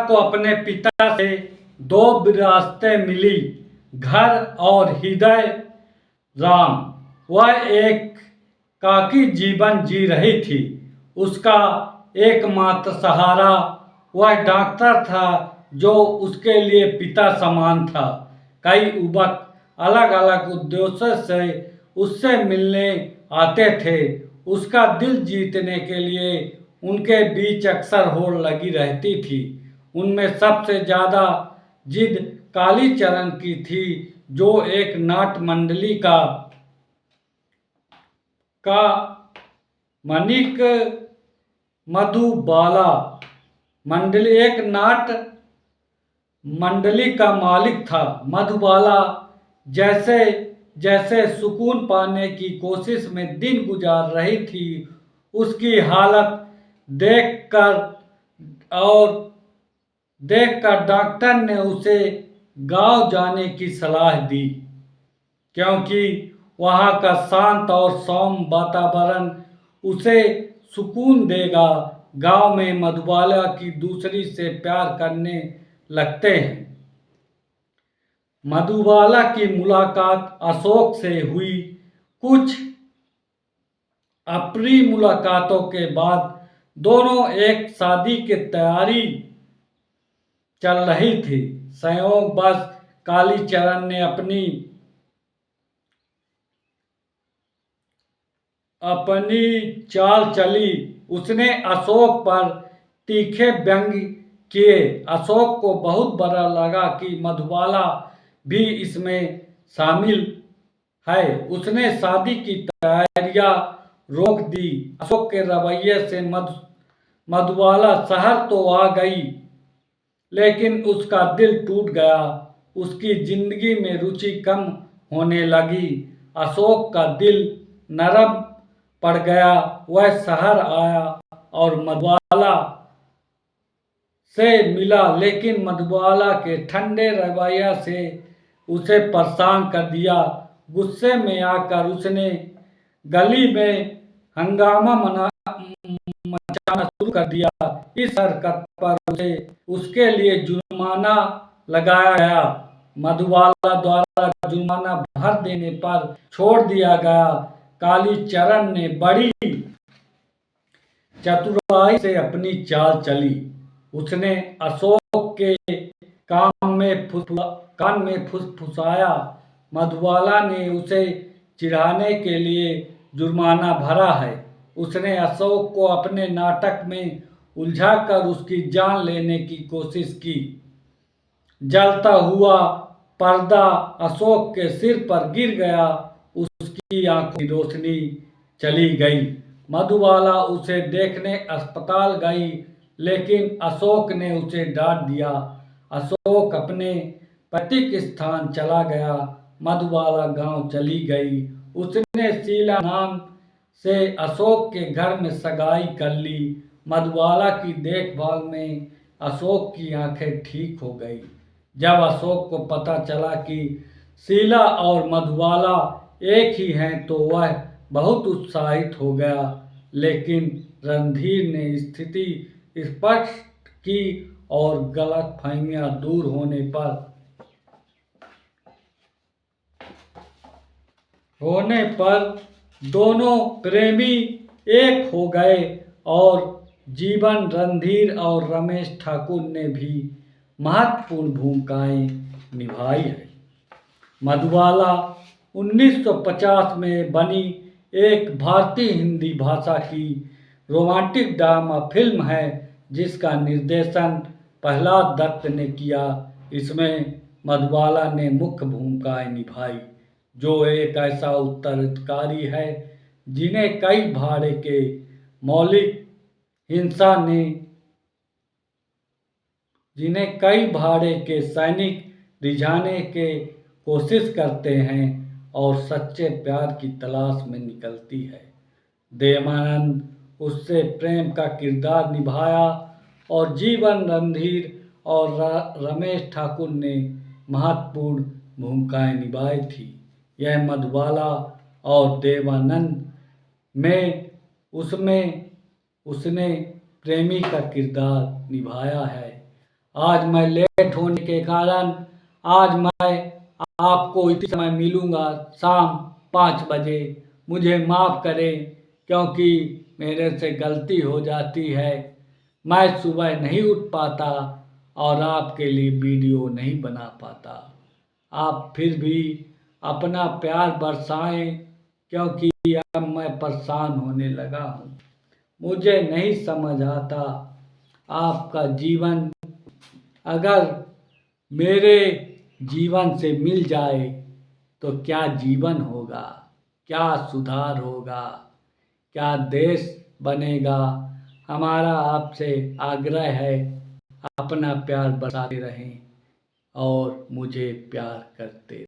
को अपने पिता से दो विरासतें मिली, घर और हृदय। राम वह एक एकाकी जीवन जी रही थी। उसका एकमात्र सहारा वह डॉक्टर था जो उसके लिए पिता समान था। कई युवक अलग अलग उद्देश्यों से उससे मिलने आते थे। उसका दिल जीतने के लिए उनके बीच अक्सर होड़ लगी रहती थी। उनमें सबसे ज़्यादा जिद कालीचरण की थी, जो एक नाट्य मंडली का मालिक मधुबाला एक नाट्य मंडली का मालिक था। मधुबाला जैसे जैसे सुकून पाने की कोशिश में दिन गुजार रही थी, उसकी हालत देखकर डॉक्टर ने उसे गांव जाने की सलाह दी, क्योंकि वहाँ का शांत और सौम्य वातावरण उसे सुकून देगा। गांव में मधुबाला की दूसरी से प्यार करने लगते हैं। मधुबाला की मुलाकात अशोक से हुई। कुछ अप्रिय मुलाकातों के बाद दोनों एक शादी की तैयारी चल रही थी। संयोगवश कालीचरण ने अपनी चाल चली। उसने अशोक पर तीखे व्यंग्य किए। अशोक को बहुत बुरा लगा कि मधुबाला भी इसमें शामिल है। उसने शादी की तैयारियां रोक दी। अशोक के रवैये से मधुबाला शहर तो आ गई, लेकिन उसका दिल टूट गया। उसकी जिंदगी में रुचि कम होने लगी। अशोक का दिल नरम पड़ गया। वह शहर आया और मधुबाला से मिला, लेकिन मधुबाला के ठंडे रवैये से उसे परेशान कर दिया। गुस्से में आकर उसने गली में हंगामा मचाना शुरू कर दिया। इस हरकत पर उसके लिए जुर्माना लगाया गया। मधुबाला द्वारा जुर्माना भर देने पर छोड़ दिया गया। कालीचरण ने बड़ी चतुराई से अपनी चाल चली। उसने अशोक के कान में फुसफुसाया। मधुबाला ने उसे चिढ़ाने के लिए जुर्माना भरा है। उसने अशोक को अपने नाटक में उलझाकर उसकी जान लेने की कोशिश की। जलता हुआ पर्दा अशोक के सिर पर गिर गया। उसकी आंखों की रोशनी चली गई। मधुबाला उसे देखने अस्पताल गई, लेकिन अशोक ने उसे डांट दिया। अशोक अपने पैतृक स्थान चला गया। मधुबाला गांव चली गई। उसने शीला नाम से अशोक के घर में सगाई कर ली। मधुबाला की देखभाल में अशोक की आंखें ठीक हो गई। जब अशोक को पता चला कि शीला और मधुबाला एक ही हैं, तो वह बहुत उत्साहित हो गया। लेकिन रणधीर ने स्थिति स्पष्ट की और गलतफहमियां दूर होने पर दोनों प्रेमी एक हो गए और जीवन। रणधीर और रमेश ठाकुर ने भी महत्वपूर्ण भूमिकाएं निभाई है। मधुबाला 1950 में बनी एक भारतीय हिंदी भाषा की रोमांटिक ड्रामा फिल्म है, जिसका निर्देशन प्रहलाद दत्त ने किया। इसमें मधुबाला ने मुख्य भूमिकाएं निभाई, जो एक ऐसा उत्तराधिकारी है जिन्हें कई भाड़े के सैनिक रिझाने के कोशिश करते हैं और सच्चे प्यार की तलाश में निकलती है। देवानंद उससे प्रेम का किरदार निभाया और जीवन, रणधीर और रमेश ठाकुर ने महत्वपूर्ण भूमिकाएं निभाई थी। यह मधुबाला और देवानंद में उसने प्रेमी का किरदार निभाया है। आज मैं लेट होने के कारण आज मैं आपको इसी समय मिलूँगा शाम 5 बजे। मुझे माफ़ करें क्योंकि मेरे से गलती हो जाती है। मैं सुबह नहीं उठ पाता और आपके लिए वीडियो नहीं बना पाता। आप फिर भी अपना प्यार बरसाएं क्योंकि अब मैं परेशान होने लगा हूँ। मुझे नहीं समझ आता आपका जीवन अगर मेरे जीवन से मिल जाए तो क्या जीवन होगा, क्या सुधार होगा, क्या देश बनेगा। हमारा आपसे आग्रह है अपना प्यार बरसाते रहें और मुझे प्यार करते रहें।